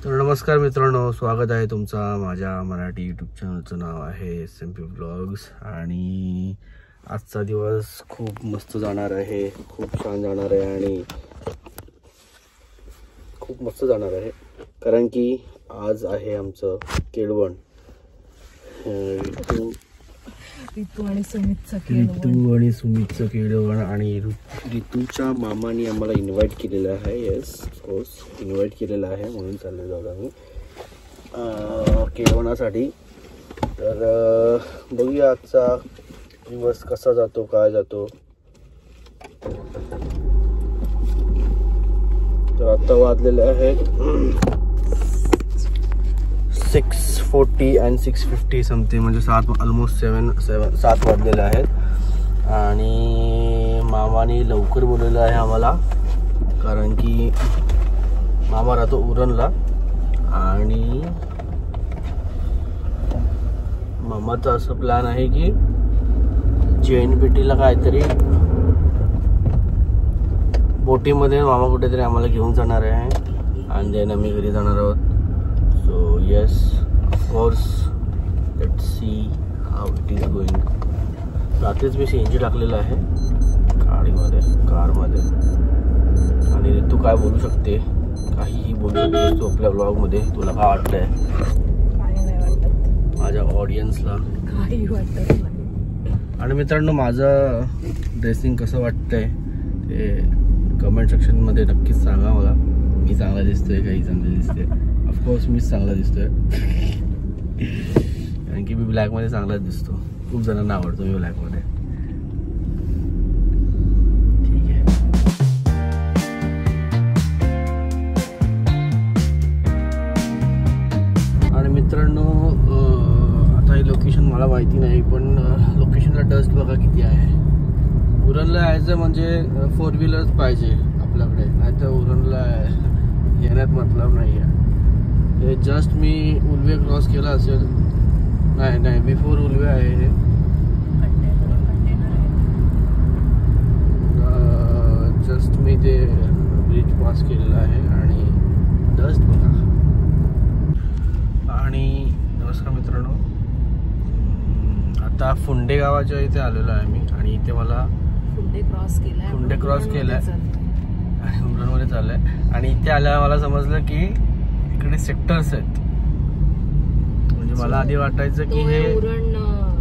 तर नमस्कार मित्रांनो, स्वागत आहे तुमचा माझ्या मराठी यूट्यूब चॅनलचं नाव आहे SMP व्लॉग्स। आणि आजचा दिवस खूप मस्त जाणार आहे, खूप छान जाणार आहे आणि खूप मस्त जाणार आहे, कारण की आज आहे आमचं केळवण। रितू आणि सुमितचं केळवण आणि रितूच्या मामाने आम्हाला इन्व्हाइट केलेलं आहे। येस ऑफकोर्स इन्व्हाइट केलेलं आहे, म्हणून चाललेलो आहोत आम्ही केळवणासाठी। तर बघूया आजचा दिवस कसा जातो, काय जातो। तर आता वाजलेले आहेत 6:40 and 6:50 समथिंग, म्हणजे 7 ऑलमोस्ट 7 वाजलेले आहेत। आणि मामाने लवकर बोलवलं आहे आम्हाला, कारण की मामा राहतो उरणला आणि मामाचा असं प्लॅन आहे की JNPTला काहीतरी बोटीमध्ये मामा कुठेतरी आम्हाला घेऊन जाणार आहे आणि देन आम्ही घरी जाणार आहोत। So yes of course let's see how it is going. रात्रीच मी CNG टाकलेलं आहे गाडीमध्ये, कारमध्ये। आणि तू काय बोलू शकते, काहीही बोलू शकते तू आपल्या ब्लॉगमध्ये। तुला काय वाटतंय? काही नाही वाटत माझ्या ऑडियन्सला, काही वाटत नाही। आणि मित्रांनो माझं ड्रेसिंग कसं वाटतंय ते कमेंट सेक्शनमध्ये नक्कीच सांगा मला। मी चांगला दिसतोय, काही चांगलं दिसतंय? ऑफकोर्स मीच चांगला दिसतोय कारण की मी ब्लॅकमध्ये चांगलाच दिसतो। खूप जणांना आवडतो मी ब्लॅकमध्ये। ठीक आहे, आणि मित्रांनो आता हे लोकेशन मला माहिती नाही, पण लोकेशनला डस्ट बघा किती आहे। उरणला यायचं म्हणजे 4 व्हीलर्स पाहिजे आपल्याकडे, नाही तर उरणला येण्यात मतलब नाही आहे। हे जस्ट मी उल्वे क्रॉस केला असेल, नाही बिफोर उल्वे आहे हे। जस्ट मी ते ब्रिज पास केलेलं आहे आणि डस्ट बघा। आणि नमस्कार मित्रांनो, आता फुंडे गावाच्या इथे आलेलो आहे मी आणि इथे मला फुंडे क्रॉस केलाय आणि उरणमध्ये चाललंय। आणि इथे आल्यावर मला समजलं की इकडे सेक्टर्स आहेत, म्हणजे मला आधी वाटायचं की हे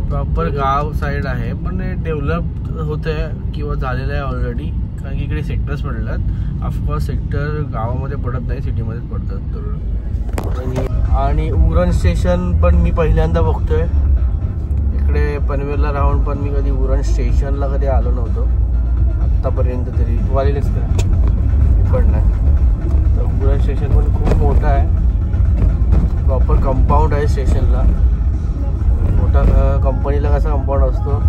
प्रॉपर गाव साईड आहे, पण हे डेव्हलप होत आहे किंवा झालेलं आहे ऑलरेडी, कारण की इकडे सेक्टर्स पडतात। ऑफकोर्स सेक्टर गावामध्ये पडत नाही, सिटीमध्येच पडतात। तर आणि उरण स्टेशन पण मी पहिल्यांदा बघतोय इकडे पनवेलला राहून, पण मी कधी उरण स्टेशनला कधी आलो नव्हतो आत्तापर्यंत तरी। तू आलेलीच का? इकडनं तर उरण स्टेशन पण खूप मोठं आहे, प्रॉपर कंपाऊंड आहे स्टेशनला। मोठा कंपनीला कसा कंपाऊंड असतो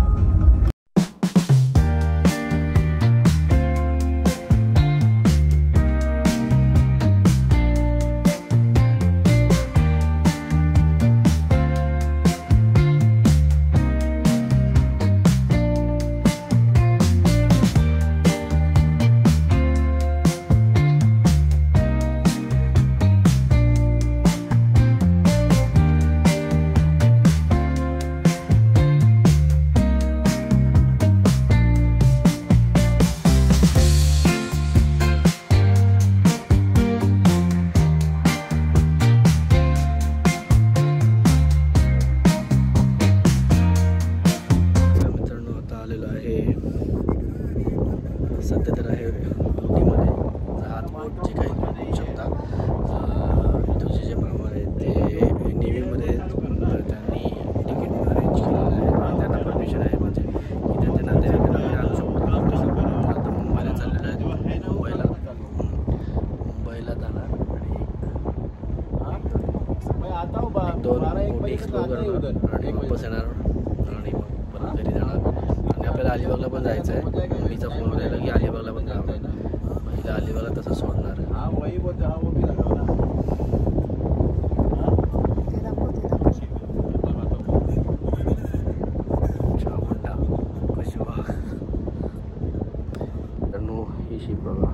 सध्या तर आहे बोटीमध्ये, जहाज बोट जे काही होऊ शकता। तुझे जे मामा आहेत ते नेव्हीमध्ये, त्यांनी तिकीट अरेंज केलेलं आहे, त्यांना परमिशन आहे म्हणजे की त्यांच्या नातेवाईकांना आणू शकतो। आता मुंबईला चाललेलं आहे, मुंबईला जाणार आणि 2 बोटी एक्सप्लोर करणार आणि वापस येणार आणि मग परत घरी जाणार। आणि आपल्याला अलिबागला पण जायचं आहे। मम्मीचा फोन राहिला की अलिबागला पण जावं, पहिला अलिबागला तसं सोडणार। ही शिप बघा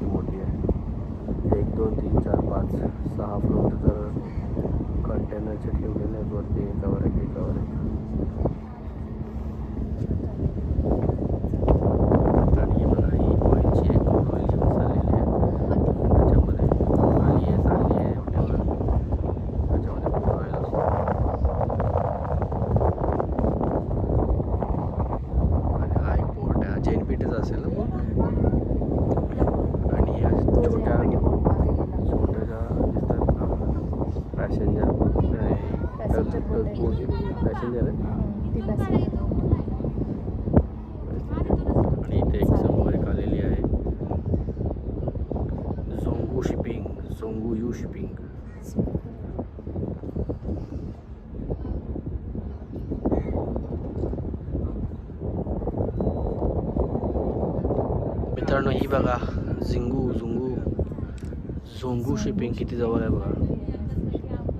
मोठी आहे, 1 2 3 4 5 6 फ्लोर प्रकारचे ठेवलेले आहेत वरती एकावर एक एकावर एक. आणि मला ही ऑइलची एक ऑइल घेऊन चाललेली आहे त्याच्यामध्ये आली आहे चालली आहे हॉटेलवर. त्याच्यामध्ये खूप ऑइल असतो आणि हा एक पोर्ट आहे. JNPTचा असेल ना पोर्ट. आणि या छोट्या छोट्याच्या दिसतात पॅसेंजर पॅसेंजर आहे. आणि इथे एक समोर आलेली आहे झोंगू शिपिंग, झोंगू यू शिपिंग. मित्रांनो ही बघा झोंगू शिपिंग किती जवळ आहे बघा.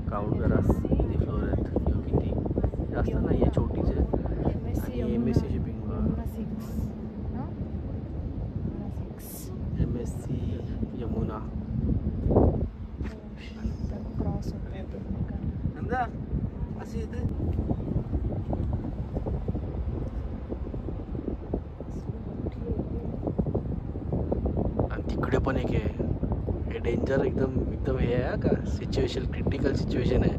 काउंट करा किती फ्लोर आहेत किंवा किती जास्त नाही आहे, छोटीच आहे. आणि MSC शिपिंग बघा, MSC यमुना. अशी इथे आणि तिकडे पण एक आहे. हे डेंजर एकदम हे आहे का, सिच्युएशन क्रिटिकल सिच्युएशन आहे.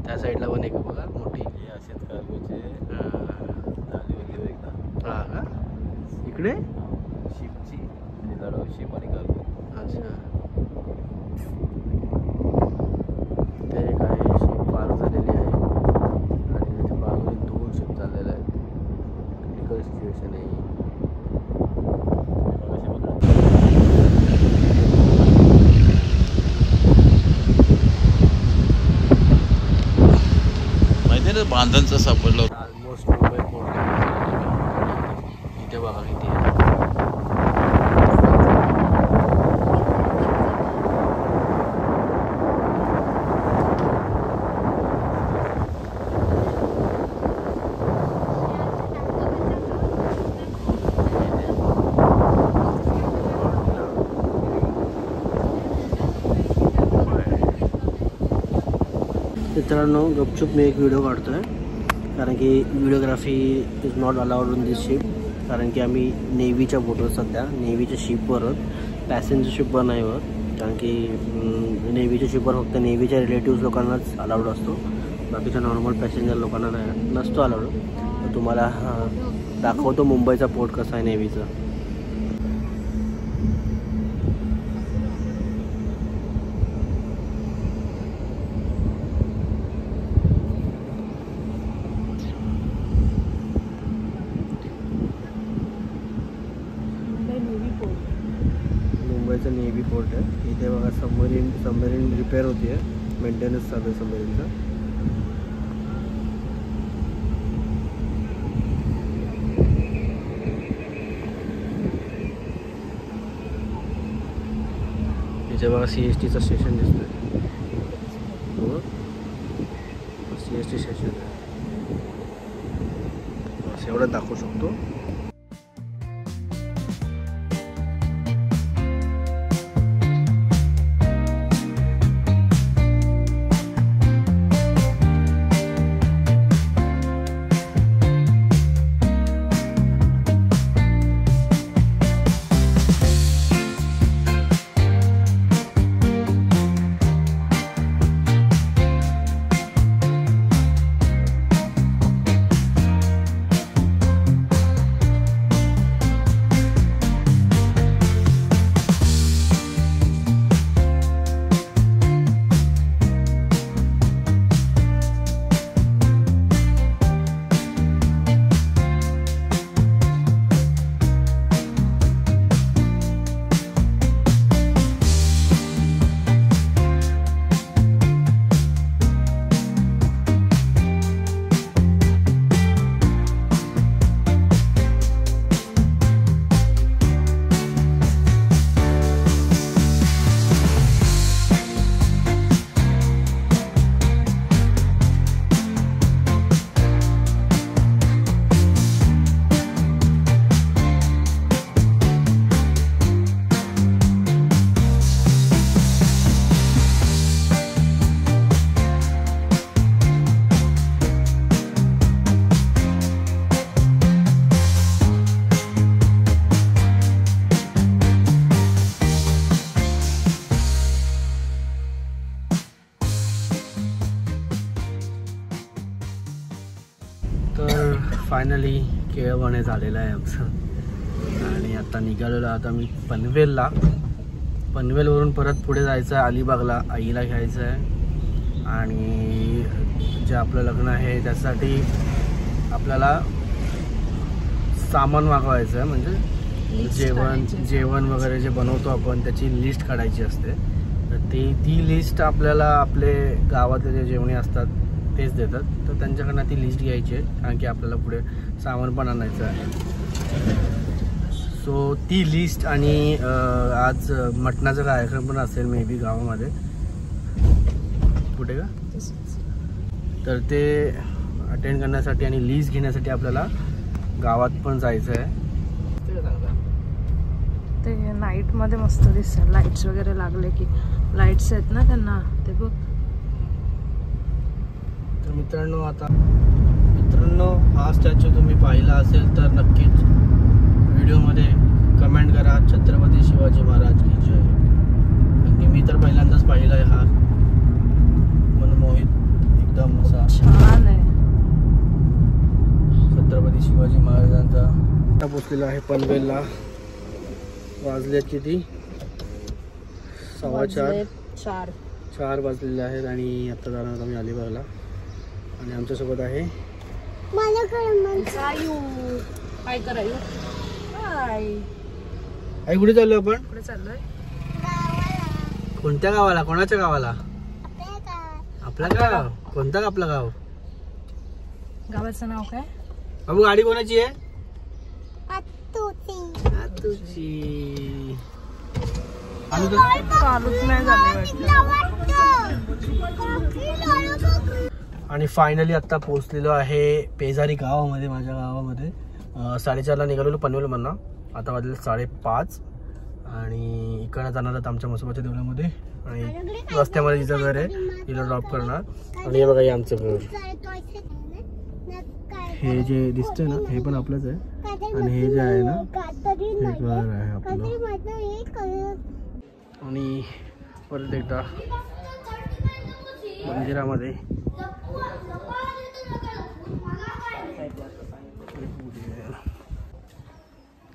त्या साईडला पण एक बघा मोठी असेच कार्गोचे झाली होती एकदा. हां का इकडे शिपची शिप आणि कार्गो. अच्छा ते एक आहे शिप पार झालेली आहे आणि त्याच्या बाजूने 2 शिप चाललेल्या आहेत. क्रिटिकल सिच्युएशन आहे. बांधणचं सापडलं. ऑलमोस्ट मुंबई पोर्ट इथे बघा किती आहे. मित्रांनो गपचूप मी एक व्हिडिओ काढतो आहे कारण की videography is not allowed on this ship. कारण की आम्ही नेव्हीच्या बोटवर सध्या नेव्हीच्या शिपवर आहोत, पॅसेंजर शिपवर नाही आहोत. कारण की नेव्हीच्या शिपवर फक्त नेव्हीच्या रिलेटिव्स लोकांनाच अलाउड असतो, बाकीच्या नॉर्मल पॅसेंजर लोकांना नसतो अलाउड. तर तुम्हाला दाखवतो मुंबईचा पोर्ट कसा आहे नेव्हीचा. मुंबईचं नेव्ही पोर्ट आहे. इथे बघा सबमरीन रिपेअर होती आहे, मेंटेनन्स चालू आहे सबमरीनचा. इथे बघा CSTचं स्टेशन दिसतंय. CST स्टेशन आहे, बस एवढं दाखवू शकतो. तर फायनली केळवणे झालेलं आहे आमचं आणि आता निघालेलो आता मी पनवेलला. पनवेलवरून परत पुढे जायचं आहे अलिबागला, आईला घ्यायचं आहे. आणि जे आपलं लग्न आहे त्यासाठी आपल्याला सामान मागवायचं आहे, म्हणजे जेवण वगैरे जे बनवतो आपण त्याची लिस्ट काढायची असते. तर ती लिस्ट आपल्याला आपले गावातले जे जेवणे असतात तेच देतात, तर त्यांच्याकडनं ती लिस्ट घ्यायची आहे कारण की आपल्याला पुढे सामान पण आणायचं आहे. सो ती लिस्ट आणि आज मटणाचा कार्यक्रम पण असेल मे बी गावामध्ये, कुठे का, तर ते अटेंड करण्यासाठी आणि लिस्ट घेण्यासाठी आपल्याला गावात पण जायचं आहे. ते नाईट मध्ये मस्त दिसतं, लाईट्स वगैरे लागले की, लाईट्स आहेत ना त्यांना ते बघ. तर मित्रांनो हा स्टॅच्यू तुम्ही पाहिला असेल तर नक्कीच व्हिडिओमध्ये कमेंट करा छत्रपती शिवाजी महाराज की जय. आणि मी तर पहिल्यांदाच पाहिला आहे हा, मनमोहित एकदम असा छान आहे. छत्रपती शिवाजी महाराजांचा. आता पोचलेला आहे पनवेलला. वाजले किती, 4:15 वाजलेले आहेत आणि आता जाणार आम्ही अलिबागला. आणि आमच्यासोबत आहे आई. कुठे चाललो आपण? कुठे चाललोय? कोणत्या गावाला? कोणाच्या गावाला? आपलं गाव. कोणतं आपलं गाव? गावाचं नाव काय? बाबू गाडी कोणाची आहे? आणि फायनली आता पोहोचलेलो आहे पेजारी गावामध्ये, माझ्या गावामध्ये. 4:30ला निघालेलो पनवेलमधनं, आता वाजले 5:30 आणि इकडनं जाणार आहोत आमच्या मसोबाच्या देवळामध्ये. आणि रस्त्यामध्ये जिचं घर आहे तिला ड्रॉप करणार. आणि हे बघा हे आमचं घर, हे जे दिसतंय ना हे पण आपलंच आहे. आणि हे जे आहे ना हे घर आहे आपलं. आणि परत एकदा मंदिरामध्ये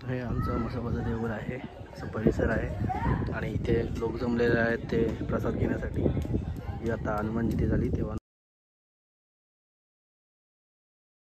हे आमचं मसोबाचं देऊळ आहे, असं परिसर आहे. आणि इथे लोक जमलेले आहेत ते प्रसाद घेण्यासाठी. ही आता हनुमान जयंती झाली तेव्हा